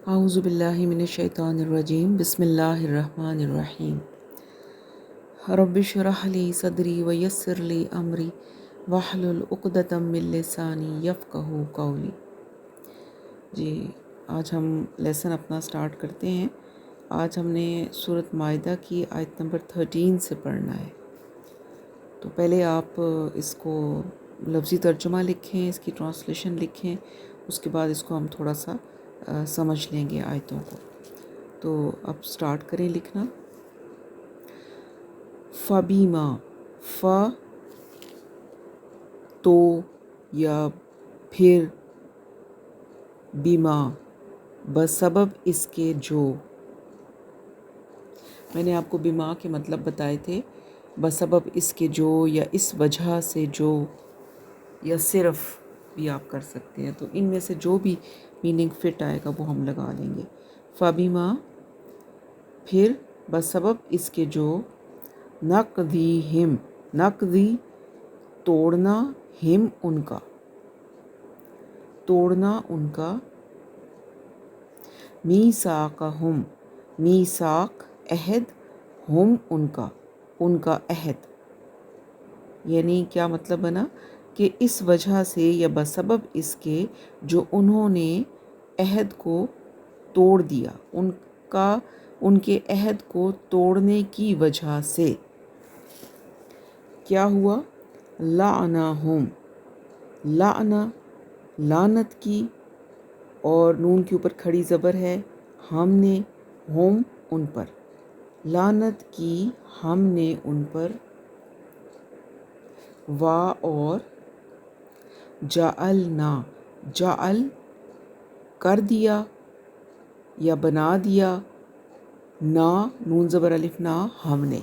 اعوذ باللہ من الشیطان الرجیم بسم اللہ الرحمن الرحیم رب اشرح لی صدری ویسر لی امری واحلل عقدۃ من لسانی یفقہوا قولی۔ جی آج ہم لیسن اپنا سٹارٹ کرتے ہیں۔ آج ہم نے سورۃ مائدہ کی آیت نمبر 13 سے پڑھنا ہے۔ تو پہلے آپ اس کو لفظی ترجمہ لکھیں، اس کی ٹرانسلیشن لکھیں، اس کے بعد اس کو ہم تھوڑا سا سمجھ لیں گے آیتوں کو۔ تو اب سٹارٹ کریں لکھنا۔ فبیما، ف تو یا پھر، بیما بسبب اس کے جو۔ میں نے آپ کو بیما کے مطلب بتائے تھے، بسبب اس کے جو، یا اس وجہ سے جو، یا صرف بھی آپ کر سکتے ہیں۔ تو ان میں سے جو بھی میننگ فٹ آئے گا وہ ہم لگا لیں گے۔ فبیما پھر، بسبب اس کے جو، نقضیہم نقضی توڑنا، ہم ان کا توڑنا ان کا، میثاقہم میثاق عہد، ہم ان کا عہد۔ یعنی کیا مطلب بنا کہ اس وجہ سے یا بسبب اس کے جو انہوں نے عہد کو توڑ دیا، ان کے عہد کو توڑنے کی وجہ سے کیا ہوا؟ لعنہم لعنہ لعنت کی، اور نون کے اوپر کھڑی زبر ہے، ہم نے، ہم ان پر، لعنت کی ہم نے ان پر، اور جعلنا جعل کر دیا یا بنا دیا، نون زبر الف نا ہم نے،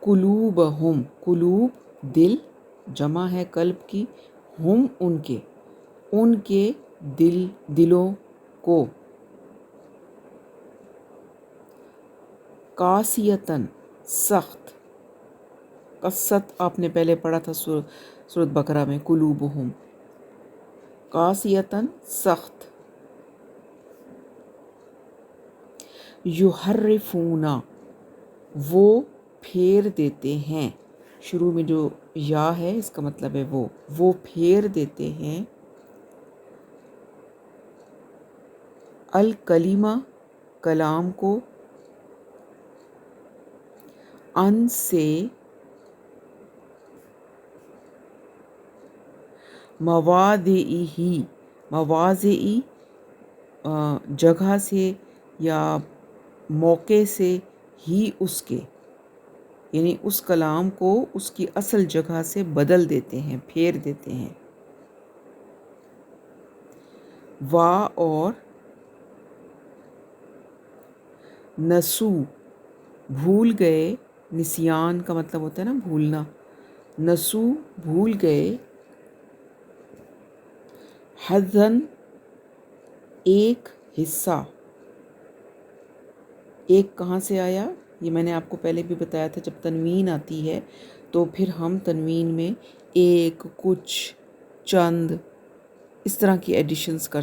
قلوبہم قلوب دل، جمع ہے قلب کی، ہم ان کے دلوں کو، قاسیتاً سخت، قصت آپ نے پہلے پڑھا تھا سورۃ بقرہ میں، قلوبہم قاسیتاً سخت، یحرفون وہ پھیر دیتے ہیں، شروع میں جو یا ہے اس کا مطلب ہے وہ پھیر دیتے ہیں، الکلمہ کلام کو، ان سے مواضعہ مواضعی جگہ سے یا موقع سے، ہی اس کے، یعنی اس کلام کو اس کی اصل جگہ سے بدل دیتے ہیں، پھیر دیتے ہیں، اور نسو بھول گئے، نسیان کا مطلب ہوتا ہے نا بھولنا، نسو بھول گئے، حظاً ایک حصہ، ایک کہاں سے آیا؟ یہ میں نے آپ کو پہلے بھی بتایا تھا، جب تنوین آتی ہے تو پھر ہم تنوین میں ایک، کچھ، چند، اس طرح کی ایڈیشنز کر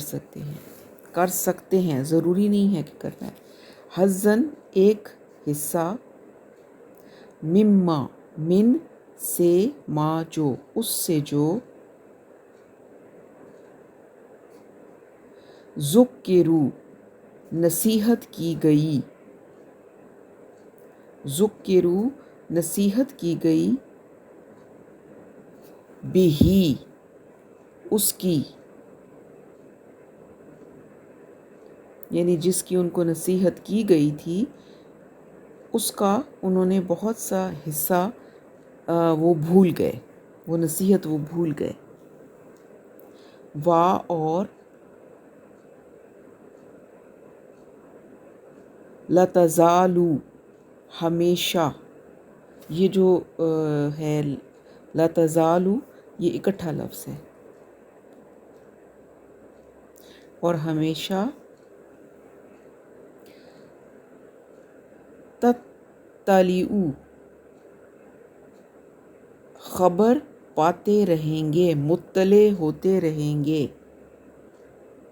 سکتے ہیں، ضروری نہیں ہے کہ کرنا ہے۔ حظاً ایک حصہ، مما من سے، ما جو اس سے جو، ذکروا نصیحت کی گئی، ذکروا نصیحت کی گئی، بہی اس کی، یعنی جس کی ان کو نصیحت کی گئی تھی اس کا انہوں نے بہت سا حصہ وہ بھول گئے، وہ نصیحت وہ بھول گئے، اور لتزالو ہمیشہ، یہ جو ہے لتزالو یہ اکٹھا لفظ ہے، اور ہمیشہ تطلعو خبر پاتے رہیں گے، مطلع ہوتے رہیں گے،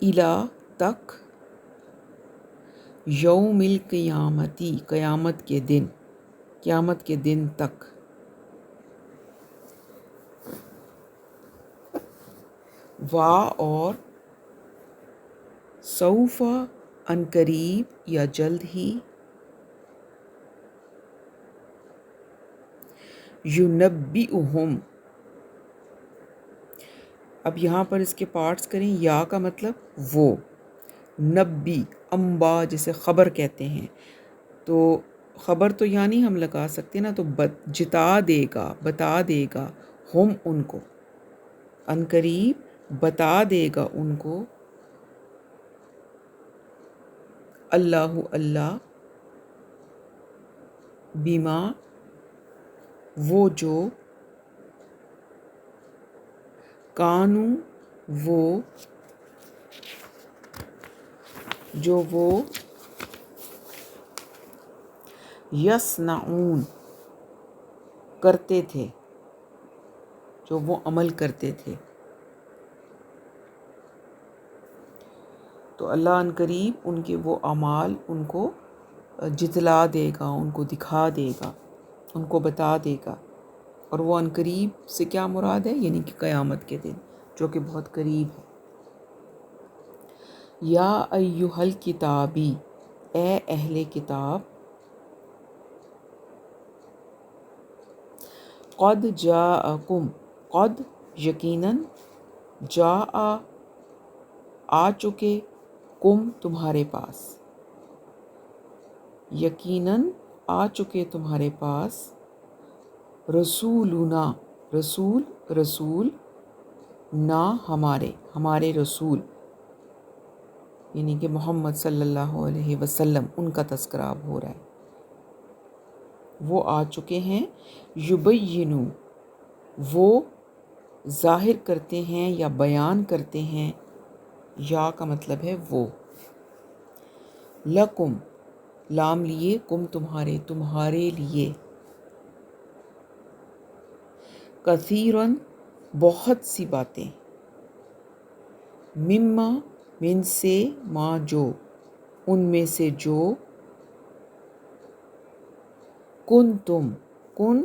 الا تک، یوم القیامتی قیامت کے دن، قیامت کے دن تک، وا اور سوف ان قریب یا جلد ہی، ینبئہم، اب یہاں پر اس کے پارٹس کریں، یا کا مطلب وہ، نبی انبا جسے خبر کہتے ہیں، تو خبر تو یہاں نہیں ہم لگا سکتے نا، تو جتا دے گا، بتا دے گا، ہم ان کو، ان قریب بتا دے گا ان کو، اللہ اللہ، بما وہ کانو وہ یصنعون کرتے تھے، جو وہ عمل کرتے تھے، تو اللہ ان قریب ان کے وہ اعمال ان کو جتلا دے گا، ان کو دکھا دے گا، ان کو بتا دے گا، اور وہ ان قریب سے کیا مراد ہے، یعنی کہ قیامت کے دن جو کہ بہت قریب ہے۔ یا ایہا الکتابی، اے اہل کتاب، قد جاءکم، قد یقیناً، جاء آ چکے، کم تمہارے پاس، یقیناً آ چکے تمہارے پاس، رسولنا رسول نا ہمارے رسول، یعنی کہ محمد صلی اللہ علیہ وسلم، ان کا تذکرہ اب ہو رہا ہے، وہ آ چکے ہیں، یبینو وہ ظاہر کرتے ہیں یا بیان کرتے ہیں، یا کا مطلب ہے وہ، لکم لام لیے، کم تمہارے لیے، کثیرن بہت سی باتیں، مما من سے، ما جو ان میں سے جو، کن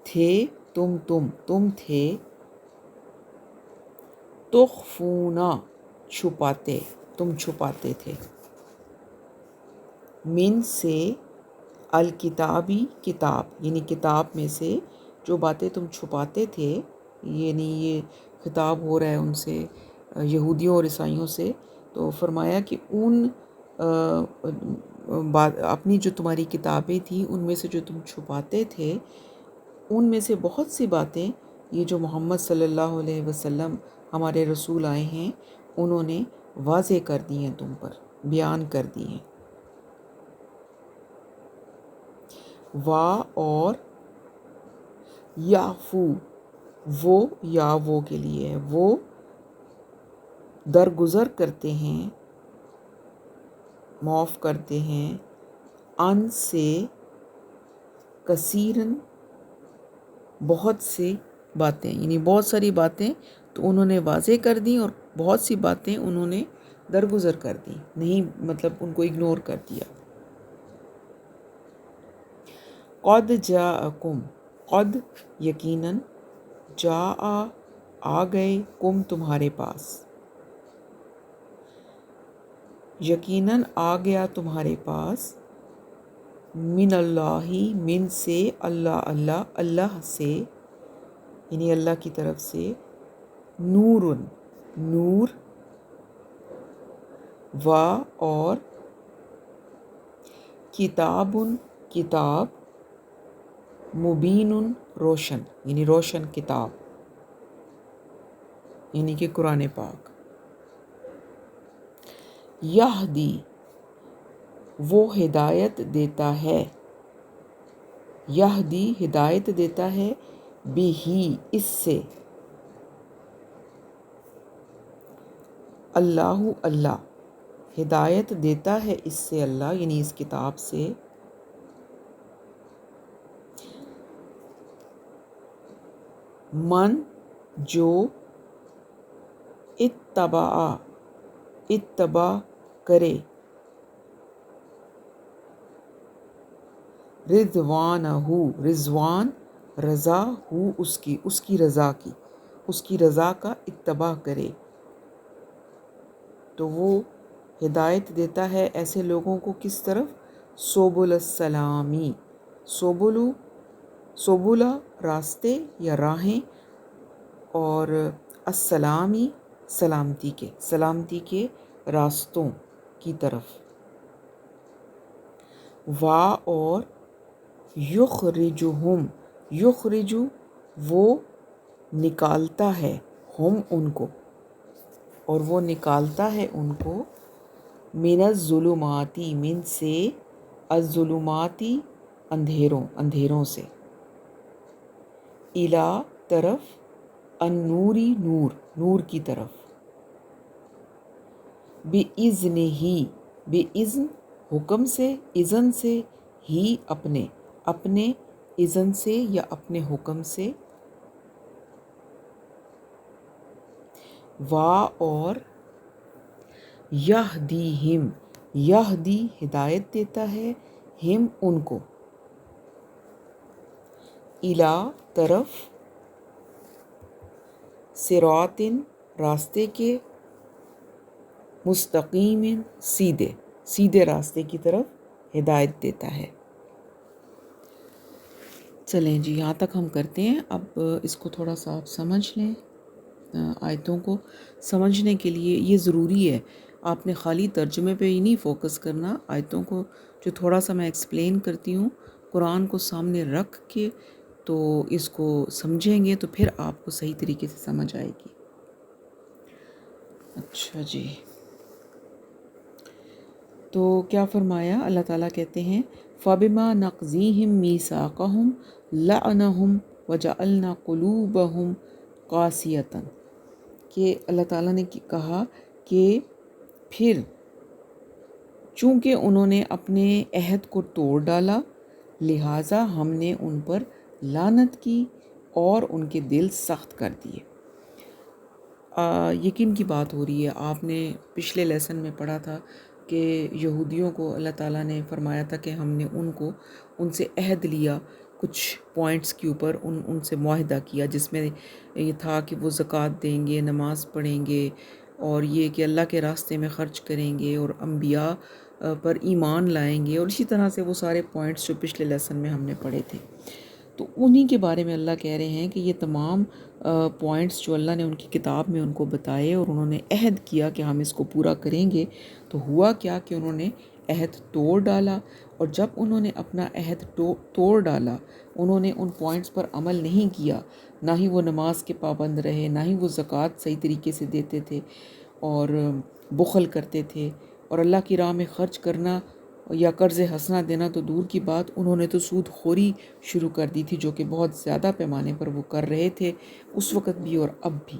تھے تم تھے، تخفونا تم چھپاتے تھے، من سے، الکتابی کتاب، یعنی کتاب میں سے جو باتیں تم چھپاتے تھے، یعنی یہ خطاب ہو رہا ہے ان سے، یہودیوں اور عیسائیوں سے، تو فرمایا کہ ان اپنی جو تمہاری کتابیں تھیں ان میں سے جو تم چھپاتے تھے، ان میں سے بہت سی باتیں یہ جو محمد صلی اللہ علیہ وسلم ہمارے رسول آئے ہیں انہوں نے واضح کر دی ہیں، تم پر بیان کر دی ہیں، وا اور یعفو وہ، یا وہ کے لیے ہے، وہ درگزر کرتے ہیں، معاف کرتے ہیں، ان سے، کثیرن بہت سی باتیں، یعنی بہت ساری باتیں تو انہوں نے واضح کر دی، اور بہت سی باتیں انہوں نے درگزر کر دی، نہیں مطلب ان کو اگنور کر دیا۔ قد جاءکم، قد یقیناً، جاء آ گئے، کم تمہارے پاس، یقیناً آ گیا تمہارے پاس، من اللہ من سے، اللہ سے، یعنی اللہ کی طرف سے، نور، و اور کتاب، مبین روشن، یعنی روشن کتاب، یعنی کہ قرآن پاک، یہدی وہ ہدایت دیتا ہے، یہدی ہدایت دیتا ہے، بہی اس سے، اللہ ہدایت دیتا ہے اس سے اللہ، یعنی اس کتاب سے، من جو اتبع، اتبع، اتباع، اتباع، اتباع، اتباع، اتباع، اتباع، اتباع، اتباع، اتباع، اتباع، اتباع، اتباع، اتباع، اتباع، اتباع، اتباع، اتباع، اتباع، من جو اتباع کرے، رضوانہ، رضوان رضا، اس کی رضا کی، اس کی رضا کا اتباع کرے، تو وہ ہدایت دیتا ہے ایسے لوگوں کو کس طرف؟ سبل السلامی، سبلا راستے یا راہیں، اور السلامی سلامتی کے راستوں کی طرف، اور یخرجہم، یخرجو وہ نکالتا ہے، ہم ان کو، اور وہ نکالتا ہے ان کو، من الظلماتی، من سے، الظلماتی اندھیروں سے، الی طرف، النوری نور کی طرف، بِإِذْنِهِ بِإِذْن حکم سے، اذن سے، ہی اپنے اذن سے یا اپنے حکم سے، اور یہدیہم، یہدی ہدایت دیتا ہے، ہم ان کو، الی طرف، صراط راستے کے، مستقیم سیدھے راستے کی طرف ہدایت دیتا ہے۔ چلیں جی، یہاں تک ہم کرتے ہیں۔ اب اس کو تھوڑا سا آپ سمجھ لیں۔ آیتوں کو سمجھنے کے لیے یہ ضروری ہے، آپ نے خالی ترجمے پہ ہی نہیں فوکس کرنا، آیتوں کو جو تھوڑا سا میں ایکسپلین کرتی ہوں قرآن کو سامنے رکھ کے، تو اس کو سمجھیں گے تو پھر آپ کو صحیح طریقے سے سمجھ آئے گی۔ اچھا جی، تو کیا فرمایا؟ اللہ تعالیٰ کہتے ہیں فَبِمَا نَقْضِيهِم مِّيثَاقَهُمْ لَعَنَهُمْ وَجَعَلْنَا قُلُوبَهُمْ قَاسِيَةً، کہ اللہ تعالیٰ نے کہا کہ پھر چونکہ انہوں نے اپنے عہد کو توڑ ڈالا، لہٰذا ہم نے ان پر لعنت کی اور ان کے دل سخت کر دیے۔ یقین کی بات ہو رہی ہے، آپ نے پچھلے لیسن میں پڑھا تھا کہ یہودیوں کو اللہ تعالیٰ نے فرمایا تھا کہ ہم نے ان سے عہد لیا کچھ پوائنٹس کے اوپر، ان سے معاہدہ کیا، جس میں یہ تھا کہ وہ زکوٰۃ دیں گے، نماز پڑھیں گے، اور یہ کہ اللہ کے راستے میں خرچ کریں گے، اور انبیاء پر ایمان لائیں گے، اور اسی طرح سے وہ سارے پوائنٹس جو پچھلے لیسن میں ہم نے پڑھے تھے۔ تو انہی کے بارے میں اللہ کہہ رہے ہیں کہ یہ تمام پوائنٹس جو اللہ نے ان کی کتاب میں ان کو بتائے اور انہوں نے عہد کیا کہ ہم اس کو پورا کریں گے، تو ہوا کیا کہ انہوں نے عہد توڑ ڈالا، اور جب انہوں نے اپنا عہد توڑ ڈالا، انہوں نے ان پوائنٹس پر عمل نہیں کیا، نہ ہی وہ نماز کے پابند رہے، نہ ہی وہ زکوٰۃ صحیح طریقے سے دیتے تھے، اور بخل کرتے تھے، اور اللہ کی راہ میں خرچ کرنا یا قرض حسنہ دینا تو دور کی بات، انہوں نے تو سود خوری شروع کر دی تھی، جو کہ بہت زیادہ پیمانے پر وہ کر رہے تھے اس وقت بھی اور اب بھی۔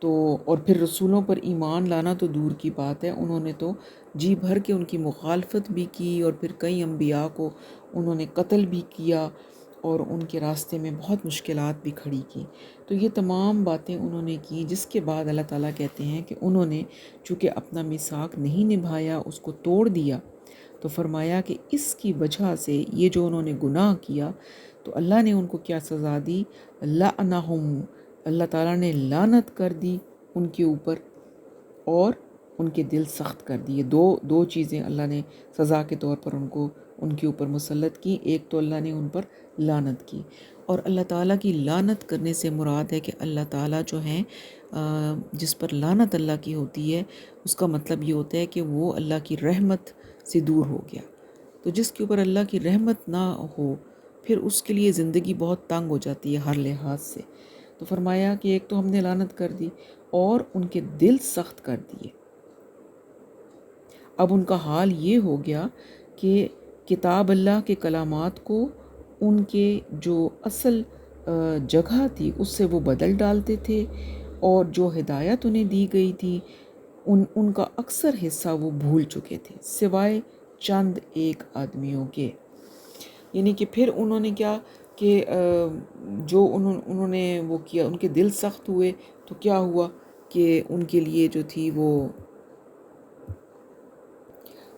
تو اور پھر رسولوں پر ایمان لانا تو دور کی بات ہے، انہوں نے تو جی بھر کے ان کی مخالفت بھی کی، اور پھر کئی انبیاء کو انہوں نے قتل بھی کیا، اور ان کے راستے میں بہت مشکلات بھی کھڑی کی۔ تو یہ تمام باتیں انہوں نے کی، جس کے بعد اللہ تعالیٰ کہتے ہیں کہ انہوں نے چونکہ اپنا میثاق نہیں نبھایا، اس کو توڑ دیا، تو فرمایا کہ اس کی وجہ سے یہ جو انہوں نے گناہ کیا، تو اللہ نے ان کو کیا سزا دی؟ لعنہم، اللہ تعالیٰ نے لعنت کر دی ان کے اوپر، اور ان کے دل سخت کر دیے۔ دو چیزیں اللہ نے سزا کے طور پر ان کے اوپر مسلط کی، ایک تو اللہ نے ان پر لعنت کی، اور اللہ تعالیٰ کی لعنت کرنے سے مراد ہے کہ اللہ تعالیٰ جو ہیں جس پر لعنت اللہ کی ہوتی ہے، اس کا مطلب یہ ہوتا ہے کہ وہ اللہ کی رحمت سے دور ہو گیا۔ تو جس کے اوپر اللہ کی رحمت نہ ہو، پھر اس کے لیے زندگی بہت تنگ ہو جاتی ہے ہر لحاظ سے۔ تو فرمایا کہ ایک تو ہم نے لعنت کر دی، اور ان کے دل سخت کر دیے۔ اب ان کا حال یہ ہو گیا کہ کتاب اللہ کے کلامات کو ان کے جو اصل جگہ تھی اس سے وہ بدل ڈالتے تھے، اور جو ہدایت انہیں دی گئی تھی ان کا اکثر حصہ وہ بھول چکے تھے، سوائے چند ایک آدمیوں کے۔ یعنی کہ پھر انہوں نے کیا کہ جو انہوں نے وہ کیا، ان کے دل سخت ہوئے، تو کیا ہوا کہ ان کے لیے جو تھی وہ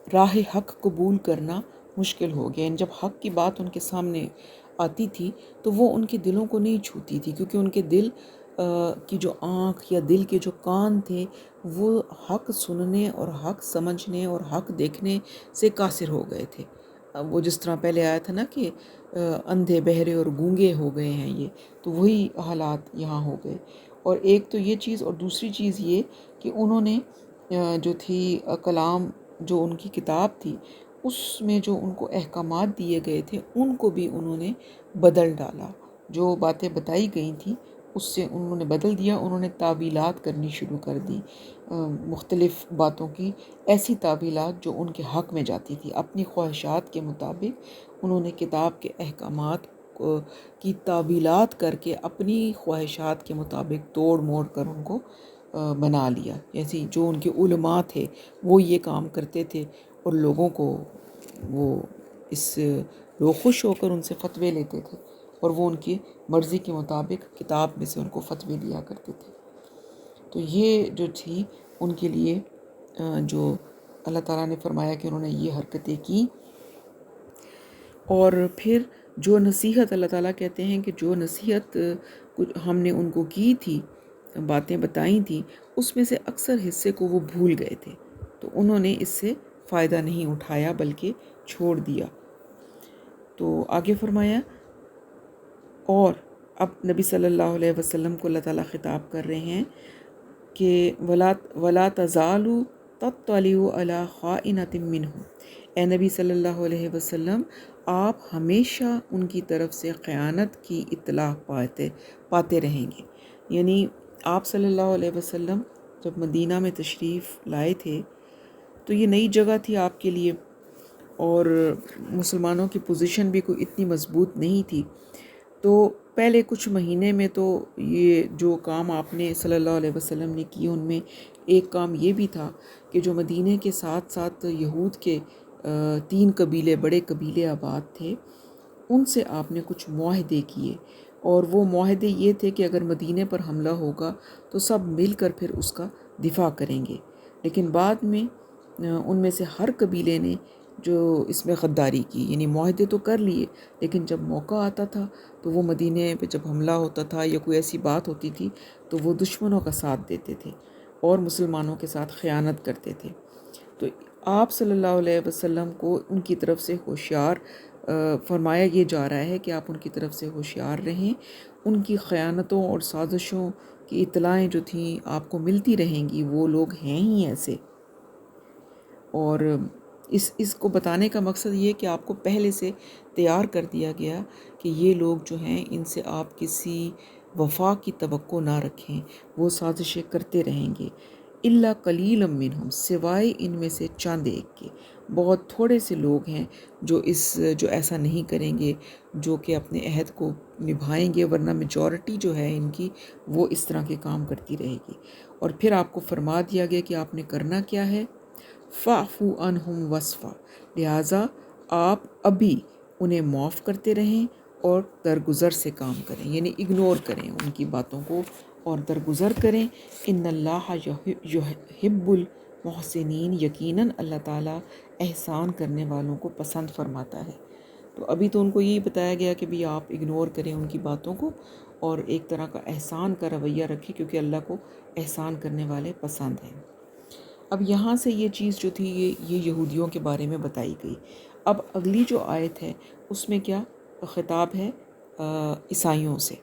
راہ حق قبول کرنا مشکل ہو گیا. یعنی جب حق کی بات ان کے سامنے آتی تھی تو وہ ان کے دلوں کو نہیں چھوتی تھی، کیونکہ ان کے دل کی جو آنکھ یا دل کے جو کان تھے وہ حق سننے اور حق سمجھنے اور حق دیکھنے سے قاصر ہو گئے تھے. وہ جس طرح پہلے آیا تھا نا کہ اندھے بہرے اور گونگے ہو گئے ہیں یہ، تو وہی حالات یہاں ہو گئے. اور ایک تو یہ چیز، اور دوسری چیز یہ کہ انہوں نے جو تھی کلام، جو ان کی کتاب تھی اس میں جو ان کو احکامات دیے گئے تھے ان کو بھی انہوں نے بدل ڈالا. جو باتیں بتائی گئی تھیں اس سے انہوں نے بدل دیا. انہوں نے تعویلات کرنی شروع کر دی مختلف باتوں کی، ایسی تعویلات جو ان کے حق میں جاتی تھی. اپنی خواہشات کے مطابق انہوں نے کتاب کے احکامات کی تعویلات کر کے اپنی خواہشات کے مطابق توڑ موڑ کر ان کو بنا لیا. جیسے جو ان کے علماء تھے وہ یہ کام کرتے تھے اور لوگوں کو لوگ خوش ہو کر ان سے فتوے لیتے تھے اور وہ ان کی مرضی کے مطابق کتاب میں سے ان کو فتوے دیا کرتے تھے. تو یہ جو تھی ان کے لیے جو اللہ تعالیٰ نے فرمایا کہ انہوں نے یہ حرکتیں کی. اور پھر جو نصیحت اللہ تعالیٰ کہتے ہیں کہ جو نصیحت ہم نے ان کو کی تھی، باتیں بتائیں تھیں، اس میں سے اکثر حصے کو وہ بھول گئے تھے، تو انہوں نے اس سے فائدہ نہیں اٹھایا بلکہ چھوڑ دیا. تو آگے فرمایا، اور اب نبی صلی اللہ علیہ وسلم کو اللہ تعالیٰ خطاب کر رہے ہیں کہ وَلَا تَزَالُ تَطَّلِعُ عَلَىٰ خَائِنَةٍ مِّنْهُمْ، اے نبی صلی اللہ علیہ وسلم آپ ہمیشہ ان کی طرف سے خیانت کی اطلاع پاتے رہیں گے. یعنی آپ صلی اللہ علیہ وسلم جب مدینہ میں تشریف لائے تھے تو یہ نئی جگہ تھی آپ کے لیے، اور مسلمانوں کی پوزیشن بھی کوئی اتنی مضبوط نہیں تھی. تو پہلے کچھ مہینے میں تو یہ جو کام آپ نے صلی اللہ علیہ وسلم نے کیے ان میں ایک کام یہ بھی تھا کہ جو مدینہ کے ساتھ ساتھ یہود کے 3 قبیلے، بڑے قبیلے آباد تھے، ان سے آپ نے کچھ معاہدے کیے. اور وہ معاہدے یہ تھے کہ اگر مدینہ پر حملہ ہوگا تو سب مل کر پھر اس کا دفاع کریں گے. لیکن بعد میں ان میں سے ہر قبیلے نے جو اس میں غداری کی، یعنی معاہدے تو کر لیے لیکن جب موقع آتا تھا تو وہ مدینہ پہ جب حملہ ہوتا تھا یا کوئی ایسی بات ہوتی تھی تو وہ دشمنوں کا ساتھ دیتے تھے اور مسلمانوں کے ساتھ خیانت کرتے تھے. تو آپ صلی اللہ علیہ وسلم کو ان کی طرف سے ہوشیار فرمایا یہ جا رہا ہے کہ آپ ان کی طرف سے ہوشیار رہیں. ان کی خیانتوں اور سازشوں کی اطلاعیں جو تھیں آپ کو ملتی رہیں گی، وہ لوگ ہیں ہی ایسے. اور اس کو بتانے کا مقصد یہ کہ آپ کو پہلے سے تیار کر دیا گیا کہ یہ لوگ جو ہیں ان سے آپ کسی وفا کی توقع نہ رکھیں، وہ سازشیں کرتے رہیں گے. الا قلیلا منہم، سوائے ان میں سے چند ایک کے. بہت تھوڑے سے لوگ ہیں جو ایسا نہیں کریں گے، جو کہ اپنے عہد کو نبھائیں گے، ورنہ میجورٹی جو ہے ان کی وہ اس طرح کے کام کرتی رہے گی. اور پھر آپ کو فرما دیا گیا کہ آپ نے کرنا کیا ہے، فَاعْفُوا عَنْهُمْ وَاصْفَحُوا، لہٰذا آپ ابھی انہیں معاف کرتے رہیں اور درگزر سے کام کریں، یعنی اگنور کریں ان کی باتوں کو اور درگزر کریں. ان اللہ یحب المحسنین، یقیناً اللہ تعالیٰ احسان کرنے والوں کو پسند فرماتا ہے. تو ابھی تو ان کو یہی بتایا گیا کہ بھی آپ اگنور کریں ان کی باتوں کو اور ایک طرح کا احسان کا رویہ رکھیں، کیونکہ اللہ کو احسان کرنے والے پسند ہیں. اب یہاں سے یہ چیز جو تھی یہ یہودیوں کے بارے میں بتائی گئی. اب اگلی جو آیت ہے اس میں کیا خطاب ہے عیسائیوں سے.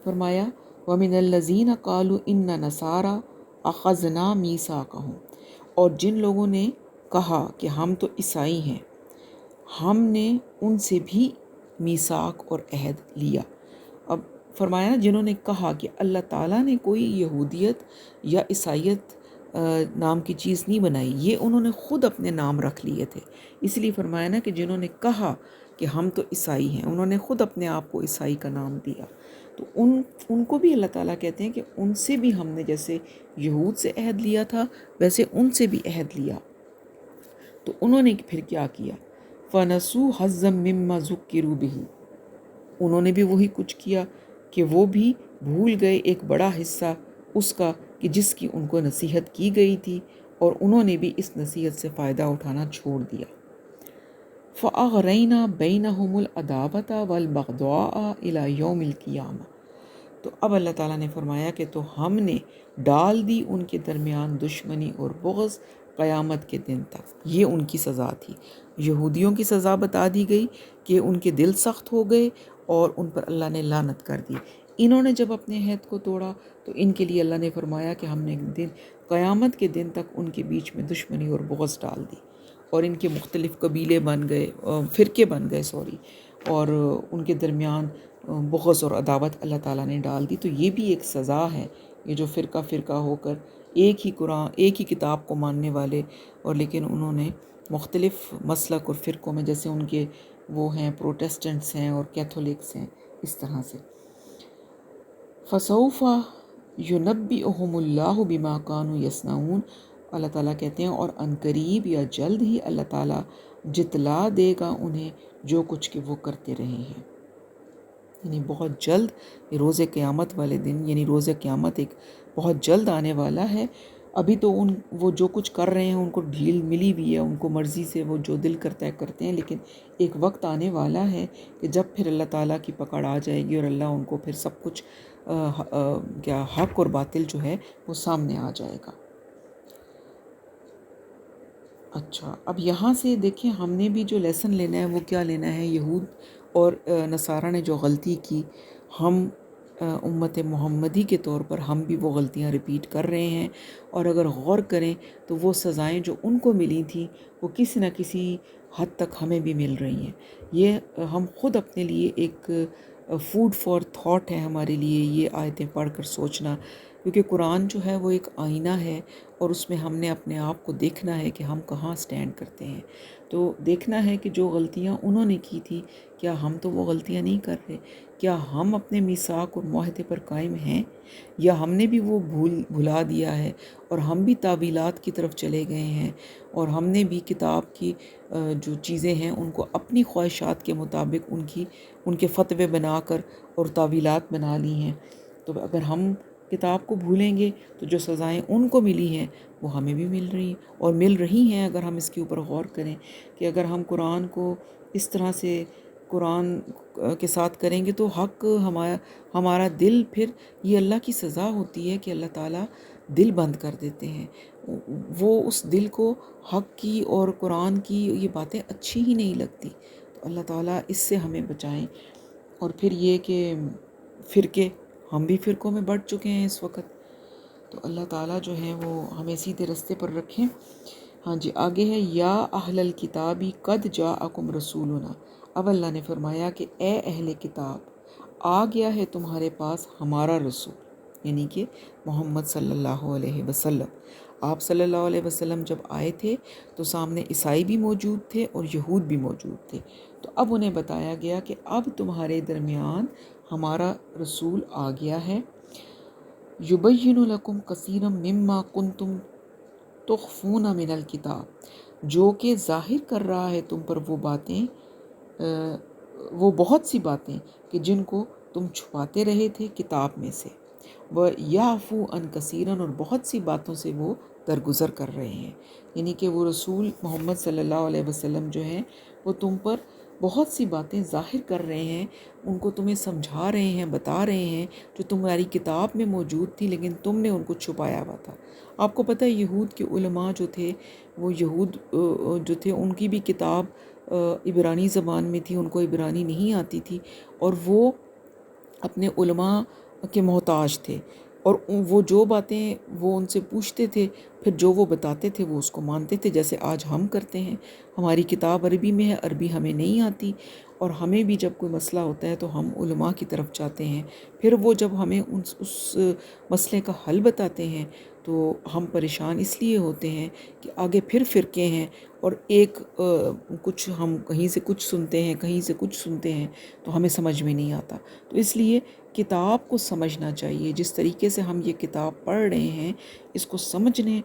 فرمایا وَمِنَ الَّذِينَ قَالُوا إِنَّ نَصَارَىٰ أَخَذْنَا مِيثَاقَهُمْ، اور جن لوگوں نے کہا کہ ہم تو عیسائی ہیں، ہم نے ان سے بھی میثاق اور عہد لیا. اب فرمایا جنہوں نے کہا کہ اللہ تعالیٰ نے کوئی یہودیت یا عیسائیت نام کی چیز نہیں بنائی، یہ انہوں نے خود اپنے نام رکھ لیے تھے. اس لیے فرمایا نا کہ جنہوں نے کہا کہ ہم تو عیسائی ہیں، انہوں نے خود اپنے آپ کو عیسائی کا نام دیا. تو ان کو بھی اللہ تعالیٰ کہتے ہیں کہ ان سے بھی ہم نے جیسے یہود سے عہد لیا تھا ویسے ان سے بھی عہد لیا. تو انہوں نے پھر کیا کیا، فَنَسُوا حَظًّا مِّمَّا ذُكِّرُوا بِهِ، انہوں نے بھی وہی کچھ کیا کہ وہ بھی بھول گئے ایک بڑا حصہ اس کا کہ جس کی ان کو نصیحت کی گئی تھی. اور انہوں نے بھی اس نصیحت سے فائدہ اٹھانا چھوڑ دیا۔ فَأَغْرَيْنَا بَيْنَهُمُ الْعَدَاوَةَ وَالْبَغْضَاءَ إِلَى يَوْمِ الْقِيَامَةِ، تو اب اللہ تعالیٰ نے فرمایا کہ تو ہم نے ڈال دی ان کے درمیان دشمنی اور بغض قیامت کے دن تک۔ یہ ان کی سزا تھی۔ یہودیوں کی سزا بتا دی گئی کہ ان کے دل سخت ہو گئے اور ان پر اللہ نے لعنت کر دی۔ انہوں نے جب اپنے عہد کو توڑا تو ان کے لیے اللہ نے فرمایا کہ ہم نے قیامت کے دن تک ان کے بیچ میں دشمنی اور بغض ڈال دی، اور ان کے مختلف قبیلے بن گئے، فرقے بن گئے اور ان کے درمیان بغض اور عداوت اللہ تعالیٰ نے ڈال دی۔ تو یہ بھی ایک سزا ہے، یہ جو فرقہ فرقہ ہو کر ایک ہی قرآن، ایک ہی کتاب کو ماننے والے، اور لیکن انہوں نے مختلف مسلک اور فرقوں میں، جیسے ان کے وہ ہیں پروٹیسٹنٹس ہیں اور کیتھولکس ہیں، اس طرح سے۔ فَسَوْفَ يُنَبِّئُهُمُ اللَّهُ بِمَا كَانُوا يَصْنَعُونَ، اللہ تعالیٰ کہتے ہیں اور عنقریب یا جلد ہی اللہ تعالیٰ جتلا دے گا انہیں جو کچھ کہ وہ کرتے رہے ہیں۔ یعنی بہت جلد روز قیامت والے دن، یعنی روز قیامت ایک بہت جلد آنے والا ہے۔ ابھی تو وہ جو کچھ کر رہے ہیں ان کو ڈھیل ملی ہوئی ہے، ان کو مرضی سے وہ جو دل کرتا ہے کرتے ہیں، لیکن ایک وقت آنے والا ہے کہ جب پھر اللہ تعالیٰ کی پکڑ آ جائے گی اور اللہ ان کو پھر سب کچھ کیا حق اور باطل جو ہے وہ سامنے آ جائے گا۔ اچھا، اب یہاں سے دیکھیں ہم نے بھی جو لیسن لینا ہے وہ کیا لینا ہے۔ یہود اور نصارہ نے جو غلطی کی، ہم امت محمدی کے طور پر ہم بھی وہ غلطیاں ریپیٹ کر رہے ہیں، اور اگر غور کریں تو وہ سزائیں جو ان کو ملی تھیں وہ کسی نہ کسی حد تک ہمیں بھی مل رہی ہیں۔ یہ ہم خود اپنے لیے ایک فوڈ فار تھاٹ ہے ہمارے لیے یہ آیتیں پڑھ کر سوچنا، کیونکہ قرآن جو ہے وہ ایک آئینہ ہے، اور اس میں ہم نے اپنے آپ کو دیکھنا ہے کہ ہم کہاں سٹینڈ کرتے ہیں۔ تو دیکھنا ہے کہ جو غلطیاں انہوں نے کی تھی، کیا ہم تو وہ غلطیاں نہیں کر رہے؟ کیا ہم اپنے میثاق اور معاہدے پر قائم ہیں، یا ہم نے بھی وہ بھلا دیا ہے اور ہم بھی تعویلات کی طرف چلے گئے ہیں، اور ہم نے بھی کتاب کی جو چیزیں ہیں ان کو اپنی خواہشات کے مطابق ان کے فتوے بنا کر اور تعویلات بنا لی ہیں۔ تو اگر ہم کتاب کو بھولیں گے تو جو سزائیں ان کو ملی ہیں وہ ہمیں بھی مل رہی ہیں، اور مل رہی ہیں اگر ہم اس کے اوپر غور کریں کہ اگر ہم قرآن کو اس طرح سے قرآن کے ساتھ کریں گے تو حق ہمارا دل، پھر یہ اللہ کی سزا ہوتی ہے کہ اللہ تعالیٰ دل بند کر دیتے ہیں، وہ اس دل کو حق کی اور قرآن کی یہ باتیں اچھی ہی نہیں لگتی۔ تو اللہ تعالیٰ اس سے ہمیں بچائیں۔ اور پھر یہ کہ فرقے، ہم بھی فرقوں میں بڑھ چکے ہیں اس وقت، تو اللہ تعالیٰ جو ہے وہ ہمیں سیدھے رستے پر رکھیں۔ ہاں جی، آگے ہے یا اہل الکتابی قد جاءکم رسولنا، اب اللہ نے فرمایا کہ اے اہل کتاب، آ گیا ہے تمہارے پاس ہمارا رسول، یعنی کہ محمد صلی اللہ علیہ وسلم۔ آپ صلی اللہ علیہ وسلم جب آئے تھے تو سامنے عیسائی بھی موجود تھے اور یہود بھی موجود تھے، تو اب انہیں بتایا گیا کہ اب تمہارے درمیان ہمارا رسول آ گیا ہے، یبین لکم کثیرا مما کنتم تخفون من الکتاب، جو کہ ظاہر کر رہا ہے تم پر وہ باتیں، وہ بہت سی باتیں کہ جن کو تم چھپاتے رہے تھے کتاب میں سے، وَيَعْفُو عَنْ كَثِيرًا، اور بہت سی باتوں سے وہ درگزر کر رہے ہیں۔ یعنی کہ وہ رسول محمد صلی اللہ علیہ وسلم جو ہیں وہ تم پر بہت سی باتیں ظاہر کر رہے ہیں، ان کو تمہیں سمجھا رہے ہیں، بتا رہے ہیں، جو تمہاری کتاب میں موجود تھی لیکن تم نے ان کو چھپایا ہوا تھا۔ آپ کو پتہ ہے یہود کے علماء جو تھے، وہ یہود جو تھے ان کی بھی کتاب عبرانی زبان میں تھی، ان کو عبرانی نہیں آتی تھی، اور وہ اپنے علماء کے محتاج تھے، اور وہ جو باتیں وہ ان سے پوچھتے تھے، پھر جو وہ بتاتے تھے وہ اس کو مانتے تھے، جیسے آج ہم کرتے ہیں۔ ہماری کتاب عربی میں ہے، عربی ہمیں نہیں آتی، اور ہمیں بھی جب کوئی مسئلہ ہوتا ہے تو ہم علماء کی طرف جاتے ہیں، پھر وہ جب ہمیں اس مسئلے کا حل بتاتے ہیں تو ہم پریشان اس لیے ہوتے ہیں کہ آگے پھر فرقے ہیں، اور کچھ ہم کہیں سے کچھ سنتے ہیں، کہیں سے کچھ سنتے ہیں، تو ہمیں سمجھ میں نہیں آتا۔ تو اس لیے کتاب کو سمجھنا چاہیے، جس طریقے سے ہم یہ کتاب پڑھ رہے ہیں اس کو سمجھنے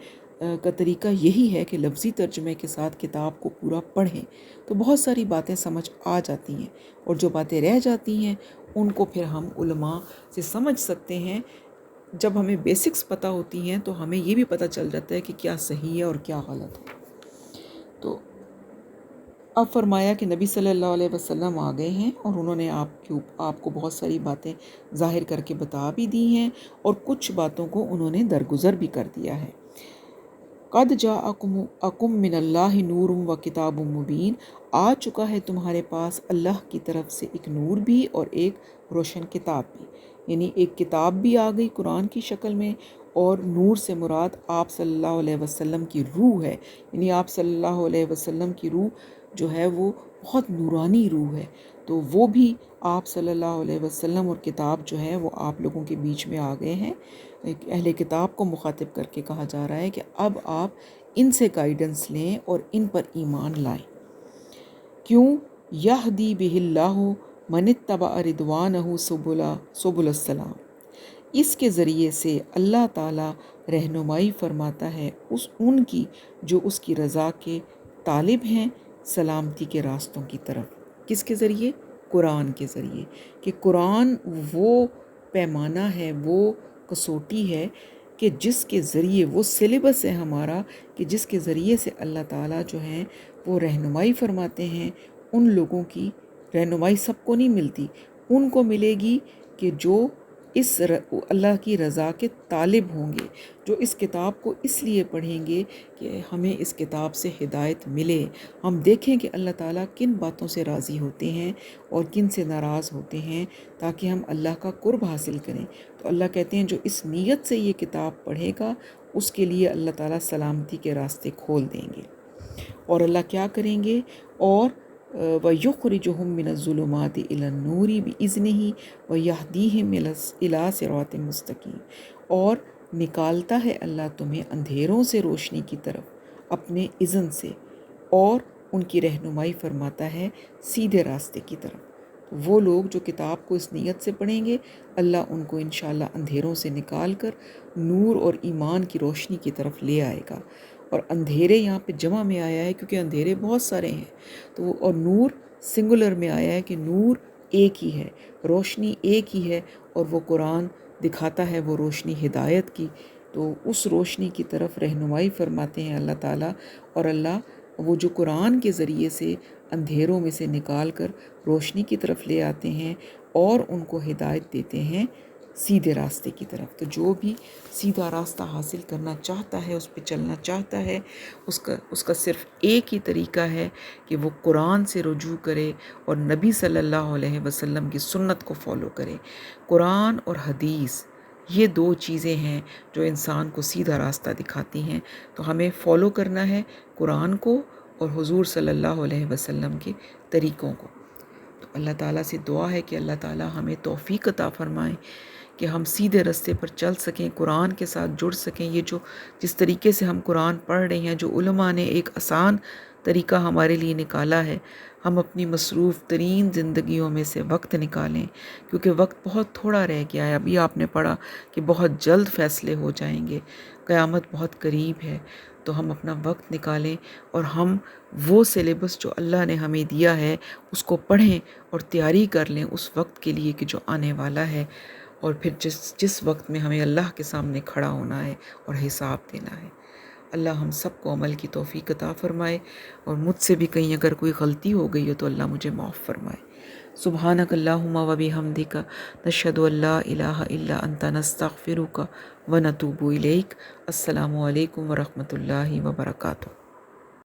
کا طریقہ یہی ہے کہ لفظی ترجمے کے ساتھ کتاب کو پورا پڑھیں، تو بہت ساری باتیں سمجھ آ جاتی ہیں، اور جو باتیں رہ جاتی ہیں ان کو پھر ہم علماء سے سمجھ سکتے ہیں، جب ہمیں بیسکس پتہ ہوتی ہیں تو ہمیں یہ بھی پتہ چل جاتا ہے کہ کیا صحیح ہے اور کیا غلط ہے۔ تو اب فرمایا کہ نبی صلی اللہ علیہ وسلم آ گئے ہیں اور انہوں نے آپ کو بہت ساری باتیں ظاہر کر کے بتا بھی دی ہیں، اور کچھ باتوں کو انہوں نے درگزر بھی کر دیا ہے۔ قد جاءکم من اللہ نور و کتاب مبین، آ چکا ہے تمہارے پاس اللہ کی طرف سے ایک نور بھی اور ایک روشن کتاب بھی، یعنی ایک کتاب بھی آ گئی قرآن کی شکل میں، اور نور سے مراد آپ صلی اللہ علیہ وسلم کی روح ہے، یعنی آپ صلی اللہ علیہ وسلم کی روح جو ہے وہ بہت نورانی روح ہے، تو وہ بھی آپ صلی اللہ علیہ وسلم اور کتاب جو ہے وہ آپ لوگوں کے بیچ میں آ گئے ہیں۔ اہل کتاب کو مخاطب کر کے کہا جا رہا ہے کہ اب آپ ان سے گائیڈنس لیں اور ان پر ایمان لائیں۔ کیوں؟ یہدی بہ اللہ من اتبع رضوانہ سبل السلام، اس کے ذریعے سے اللہ تعالیٰ رہنمائی فرماتا ہے ان کی جو اس کی رضا کے طالب ہیں سلامتی کے راستوں کی طرف۔ کس کے ذریعے؟ قرآن کے ذریعے، کہ قرآن وہ پیمانہ ہے، وہ کسوٹی ہے کہ جس کے ذریعے، وہ سلیبس ہے ہمارا کہ جس کے ذریعے سے اللہ تعالیٰ جو ہیں وہ رہنمائی فرماتے ہیں۔ ان لوگوں کی رہنمائی سب کو نہیں ملتی، ان کو ملے گی کہ جو اس اللہ کی رضا کے طالب ہوں گے، جو اس کتاب کو اس لیے پڑھیں گے کہ ہمیں اس کتاب سے ہدایت ملے، ہم دیکھیں کہ اللہ تعالیٰ کن باتوں سے راضی ہوتے ہیں اور کن سے ناراض ہوتے ہیں، تاکہ ہم اللہ کا قرب حاصل کریں۔ تو اللہ کہتے ہیں جو اس نیت سے یہ کتاب پڑھے گا اس کے لیے اللہ تعالیٰ سلامتی کے راستے کھول دیں گے۔ اور اللہ کیا کریں گے؟ اور وَيُخْرِجُهُم مِّنَ الظُّلُمَاتِ إِلَى النُّورِ بِإِذْنِهِ وَيَهْدِيهِمْ إِلَى صِرَاطٍ مُّسْتَقِيمٍ، اور نکالتا ہے اللہ تمہیں اندھیروں سے روشنی کی طرف اپنے اذن سے، اور ان کی رہنمائی فرماتا ہے سیدھے راستے کی طرف۔ وہ لوگ جو کتاب کو اس نیت سے پڑھیں گے، اللہ ان کو انشاءاللہ اندھیروں سے نکال کر نور اور ایمان کی روشنی کی طرف لے آئے گا۔ اور اندھیرے یہاں پہ جمع میں آیا ہے کیونکہ اندھیرے بہت سارے ہیں، تو اور نور سنگولر میں آیا ہے کہ نور ایک ہی ہے، روشنی ایک ہی ہے، اور وہ قرآن دکھاتا ہے وہ روشنی ہدایت کی، تو اس روشنی کی طرف رہنمائی فرماتے ہیں اللہ تعالیٰ۔ اور اللہ وہ جو قرآن کے ذریعے سے اندھیروں میں سے نکال کر روشنی کی طرف لے آتے ہیں اور ان کو ہدایت دیتے ہیں سیدھے راستے کی طرف۔ تو جو بھی سیدھا راستہ حاصل کرنا چاہتا ہے، اس پہ چلنا چاہتا ہے، اس کا صرف ایک ہی طریقہ ہے کہ وہ قرآن سے رجوع کرے اور نبی صلی اللہ علیہ وسلم کی سنت کو فالو کرے۔ قرآن اور حدیث یہ دو چیزیں ہیں جو انسان کو سیدھا راستہ دکھاتی ہیں، تو ہمیں فالو کرنا ہے قرآن کو اور حضور صلی اللہ علیہ وسلم کے طریقوں کو۔ تو اللہ تعالیٰ سے دعا ہے کہ اللہ تعالیٰ ہمیں توفیق عطا فرمائیں کہ ہم سیدھے راستے پر چل سکیں، قرآن کے ساتھ جڑ سکیں۔ یہ جس طریقے سے ہم قرآن پڑھ رہے ہیں، جو علماء نے ایک آسان طریقہ ہمارے لیے نکالا ہے، ہم اپنی مصروف ترین زندگیوں میں سے وقت نکالیں، کیونکہ وقت بہت تھوڑا رہ گیا ہے۔ ابھی آپ نے پڑھا کہ بہت جلد فیصلے ہو جائیں گے، قیامت بہت قریب ہے، تو ہم اپنا وقت نکالیں اور ہم وہ سلیبس جو اللہ نے ہمیں دیا ہے اس کو پڑھیں اور تیاری کر لیں اس وقت کے لیے کہ جو آنے والا ہے، اور پھر جس وقت میں ہمیں اللہ کے سامنے کھڑا ہونا ہے اور حساب دینا ہے۔ اللہ ہم سب کو عمل کی توفیق عطا فرمائے، اور مجھ سے بھی کہیں اگر کوئی غلطی ہو گئی ہو تو اللہ مجھے معاف فرمائے۔ سبحانک اللہم و بحمدک، نشہد ان لا الہ الا انت، نستغفرک و نتوب الیک۔ السلام علیکم ورحمۃ اللہ وبرکاتہ۔